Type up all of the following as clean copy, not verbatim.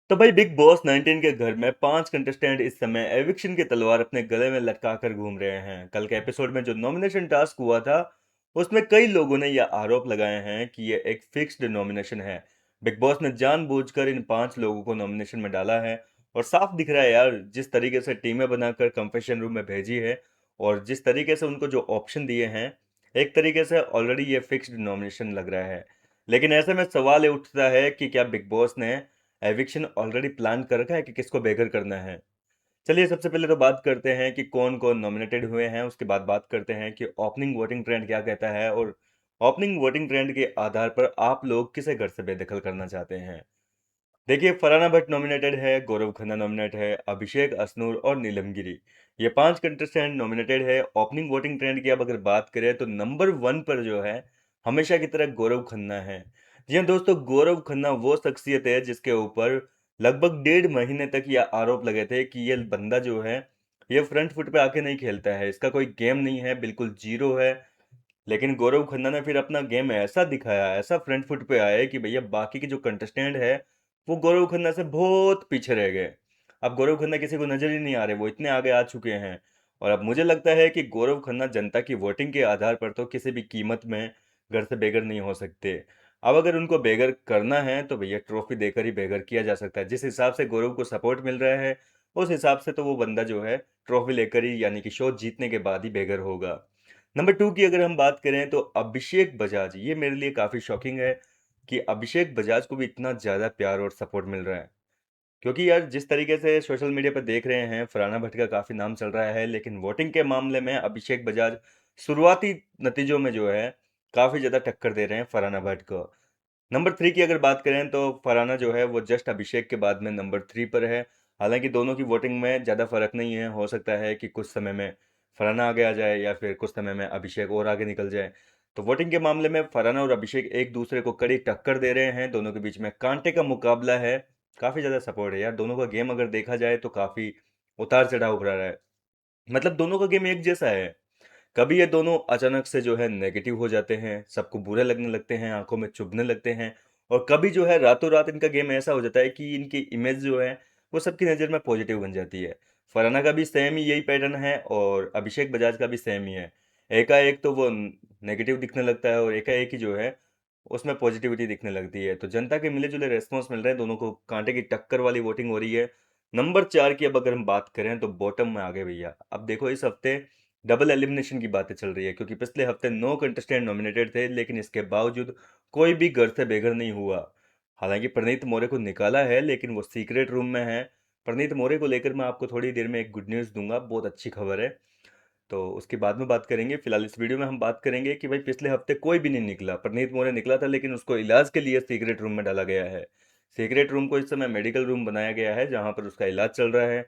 तो भाई big boss 19 के घर में 5 कंटेस्टेंट इस समय एविक्शन की तलवार अपने गले में लटका कर घूम रहे हैं। कल के एपिसोड में जो नॉमिनेशन टास्क हुआ था उसमें कई लोगों ने यह आरोप लगाए हैं कि यह एक फिक्स्ड नॉमिनेशन है। बिग बॉस ने जानबूझकर इन 5 लोगों को नॉमिनेशन में डाला है। और साफ दिख रहा है यार, जिस तरीके से टीमें बनाकर कंफेशन रूम में भेजी है और जिस तरीके से उनको जो ऑप्शन दिए हैं, एक तरीके से ऑलरेडी ये फिक्स्ड नॉमिनेशन लग रहा है। लेकिन ऐसे में सवाल ये उठता है कि क्या बिग बॉस ने एविक्शन ऑलरेडी प्लान कर रखा है कि किसको बेघर करना है। चलिए सबसे पहले तो बात करते हैं कि कौन कौन नॉमिनेटेड हुए हैं, उसके बाद बात करते हैं कि ओपनिंग वोटिंग ट्रेंड क्या कहता है और ओपनिंग वोटिंग ट्रेंड के आधार पर आप लोग किसे घर से बेदखल करना चाहते हैं। देखिए, फरहाना भट्ट नॉमिनेटेड है, गौरव खन्ना नॉमिनेट है, अभिषेक अश्नूर और नीलम गिरी, ये 5 कंटेस्टेंट नॉमिनेटेड है। ओपनिंग वोटिंग ट्रेंड की अब अगर बात करें तो नंबर 1 पर जो है, हमेशा की तरह गौरव खन्ना है। जी हाँ दोस्तों, गौरव खन्ना वो शख्सियत है जिसके ऊपर लगभग 1.5 महीने तक यह आरोप लगे थे कि ये बंदा जो है, ये फ्रंट फुट पे आके नहीं खेलता है, इसका कोई गेम नहीं है, बिल्कुल जीरो है। लेकिन गौरव खन्ना ने फिर अपना गेम ऐसा दिखाया, ऐसा फ्रंट फुट पे आया कि भैया बाकी के जो कंटेस्टेंट है वो गौरव खन्ना से बहुत पीछे रह गए। अब गौरव खन्ना किसी को नजर ही नहीं आ रहे, वो इतने आगे आ चुके हैं। और अब मुझे लगता है कि गौरव खन्ना जनता की वोटिंग के आधार पर तो किसी भी कीमत में घर से बेघर नहीं हो सकते। अब अगर उनको बेघर करना है तो भैया ट्रॉफी देकर ही बेघर किया जा सकता है। जिस हिसाब से गौरव को सपोर्ट मिल रहा है, उस हिसाब से तो वो बंदा जो है ट्रॉफी लेकर ही, यानी कि शो जीतने के बाद ही बेघर होगा। नंबर 2 की अगर हम बात करें तो अभिषेक बजाज, ये मेरे लिए काफ़ी शॉकिंग है कि अभिषेक बजाज को भी इतना ज़्यादा प्यार और सपोर्ट मिल रहा है। क्योंकि यार जिस तरीके से सोशल मीडिया पर देख रहे हैं, फरहाना भट्ट का काफ़ी नाम चल रहा है, लेकिन वोटिंग के मामले में अभिषेक बजाज शुरुआती नतीजों में जो है काफ़ी ज़्यादा टक्कर दे रहे हैं फरहाना भट्ट को। नंबर 3 की अगर बात करें तो फरहाना जो है वो जस्ट अभिषेक के बाद में नंबर 3 पर है। हालांकि दोनों की वोटिंग में ज़्यादा फर्क नहीं है, हो सकता है कि कुछ समय में फरहाना आगे आ जाए या फिर कुछ समय में अभिषेक और आगे निकल जाए। तो वोटिंग के मामले में फरहाना और अभिषेक एक दूसरे को कड़ी टक्कर दे रहे हैं, दोनों के बीच में कांटे का मुकाबला है। काफ़ी ज़्यादा सपोर्ट है यार, दोनों का गेम अगर देखा जाए तो काफ़ी उतार चढ़ाव भरा रहा है। मतलब दोनों का गेम एक जैसा है। कभी ये दोनों अचानक से जो है नेगेटिव हो जाते हैं, सबको बुरे लगने लगते हैं, आंखों में चुभने लगते हैं। और कभी जो है रातों रात इनका गेम ऐसा हो जाता है कि इनकी इमेज जो है वो सबकी नज़र में पॉजिटिव बन जाती है। फरहाना का भी सेम ही यही पैटर्न है और अभिषेक बजाज का भी सेम ही है। एकाएक तो वो नेगेटिव दिखने लगता है और एकाएक ही जो है उसमें पॉजिटिविटी दिखने लगती है। तो जनता के मिले जुले रेस्पॉन्स मिल रहे हैं, दोनों को कांटे की टक्कर वाली वोटिंग हो रही है। नंबर 4 की अब अगर हम बात करें तो बॉटम में आ गए भैया। अब देखो, इस हफ्ते डबल एलिमिनेशन की बातें चल रही है, क्योंकि पिछले हफ्ते 9 कंटेस्टेंट नॉमिनेटेड थे, लेकिन इसके बावजूद कोई भी घर से बेघर नहीं हुआ। हालांकि प्रणीत मौर्य को निकाला है, लेकिन वो सीक्रेट रूम में है। प्रणीत मौर्य को लेकर मैं आपको थोड़ी देर में एक गुड न्यूज़ दूंगा, बहुत अच्छी खबर है। तो उसके बाद में बात करेंगे। फिलहाल इस वीडियो में हम बात करेंगे कि भाई पिछले हफ्ते कोई भी नहीं निकला, प्रणीत मौर्य निकला था, लेकिन उसको इलाज के लिए सीक्रेट रूम में डाला गया है। सीक्रेट रूम को इस समय मेडिकल रूम बनाया गया है, जहां पर उसका इलाज चल रहा है।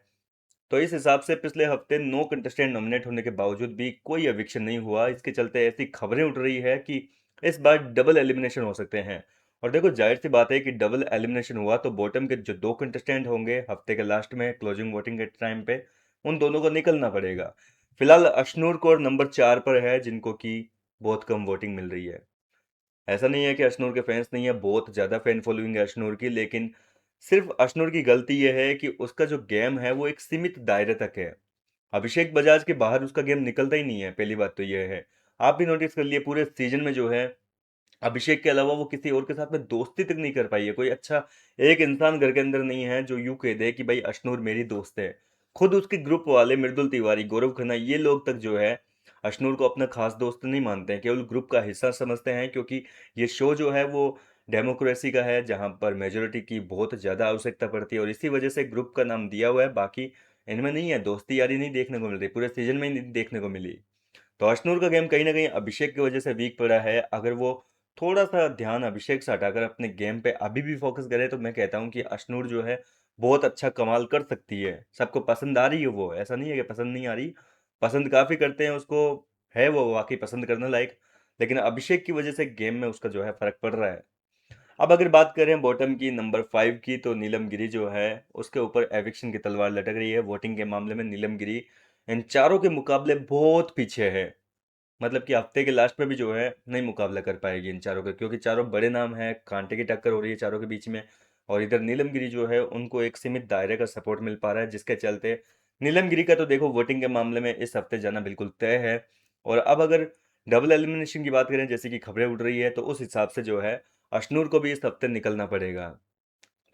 तो इस हिसाब से पिछले हफ्ते 9 कंटेस्टेंट नॉमिनेट होने के बावजूद भी कोई एविक्शन नहीं हुआ। इसके चलते ऐसी खबरें उठ रही है कि इस बार डबल एलिमिनेशन हो सकते हैं। और देखो, जाहिर सी बात है कि डबल एलिमिनेशन हुआ तो बॉटम के जो 2 कंटेस्टेंट होंगे हफ्ते के लास्ट में क्लोजिंग वोटिंग के टाइम पे, उन दोनों को निकलना पड़ेगा। फिलहाल अशनूर कौर नंबर 4 पर है, जिनको की बहुत कम वोटिंग मिल रही है। ऐसा नहीं है कि अशनूर के फैंस नहीं है, बहुत ज़्यादा फैन फॉलोइंग है अशनूर की, लेकिन सिर्फ अशनूर की गलती यह है कि उसका जो गेम है वो एक सीमित दायरे तक है। अभिषेक बजाज के बाहर उसका गेम निकलता ही नहीं है, पहली बात तो यह है। आप भी नोटिस कर लिए पूरे सीजन में जो है, अभिषेक के अलावा वो किसी और के साथ में दोस्ती तक नहीं कर पाई है। कोई अच्छा एक इंसान घर के अंदर नहीं है जो यूं कह दे कि भाई अशनूर मेरी दोस्त है। खुद उसके ग्रुप वाले मृदुल तिवारी, गौरव खन्ना, ये लोग तक जो है अशनूर को अपना खास दोस्त नहीं मानते हैं, केवल ग्रुप का हिस्सा समझते हैं। क्योंकि ये शो जो है वो डेमोक्रेसी का है, जहां पर मेजोरिटी की बहुत ज़्यादा आवश्यकता पड़ती है, और इसी वजह से ग्रुप का नाम दिया हुआ है। बाकी इनमें नहीं है, दोस्ती यारी नहीं देखने को मिल रही, पूरे सीजन में ही नहीं देखने को मिली। तो अशनूर का गेम कहीं ना कहीं अभिषेक की वजह से वीक पड़ा है। अगर वो थोड़ा सा ध्यान अभिषेक से हटाकर अपने गेम पे अभी भी फोकस करे तो मैं कहता हूँ कि अशनूर जो है बहुत अच्छा कमाल कर सकती है। सबको पसंद आ रही है वो, ऐसा नहीं है कि पसंद नहीं आ रही, पसंद काफ़ी करते हैं उसको, है वो वाकई पसंद करने लायक। लेकिन अभिषेक की वजह से गेम में उसका जो है फर्क पड़ रहा है। अब अगर बात करें बॉटम की नंबर 5 की, तो नीलम गिरी जो है उसके ऊपर एविक्शन की तलवार लटक रही है। वोटिंग के मामले में नीलम गिरी इन चारों के मुकाबले बहुत पीछे है। मतलब कि हफ्ते के लास्ट में भी जो है नहीं मुकाबला कर पाएगी इन चारों का, क्योंकि चारों बड़े नाम हैं, कांटे की टक्कर हो रही है चारों के बीच में। और इधर नीलम गिरी जो है उनको एक सीमित दायरे का सपोर्ट मिल पा रहा है, जिसके चलते नीलम गिरी का तो देखो वोटिंग के मामले में इस हफ्ते जाना बिल्कुल तय है। और अब अगर डबल एलिमिनेशन की बात करें, जैसे कि खबरें उड़ रही है, तो उस हिसाब से जो है अशनूर को भी इस हफ्ते निकलना पड़ेगा।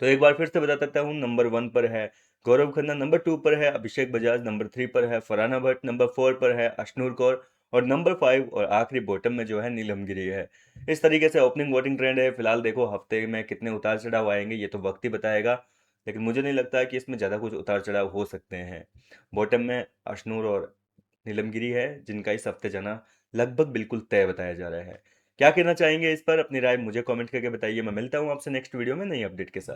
तो एक बार फिर से बता देता हूँ, नंबर 1 पर है गौरव खन्ना, नंबर 2 पर है अभिषेक बजाज, नंबर 3 पर है फरहाना भट्ट, नंबर 4 पर है अशनूर कौर, और नंबर 5 और आखिरी बॉटम में जो है नीलम गिरी है। इस तरीके से ओपनिंग वोटिंग ट्रेंड है। फिलहाल देखो हफ्ते में कितने उतार चढ़ाव आएंगे ये तो वक्त ही बताएगा, लेकिन मुझे नहीं लगता कि इसमें ज़्यादा कुछ उतार चढ़ाव हो सकते हैं। बॉटम में अशनूर और नीलम गिरी है, जिनका इस हफ्ते जाना लगभग बिल्कुल तय बताया जा रहा है। क्या कहना चाहेंगे इस पर? अपनी राय मुझे कमेंट करके बताइए। मैं मिलता हूँ आपसे नेक्स्ट वीडियो में नई अपडेट के साथ।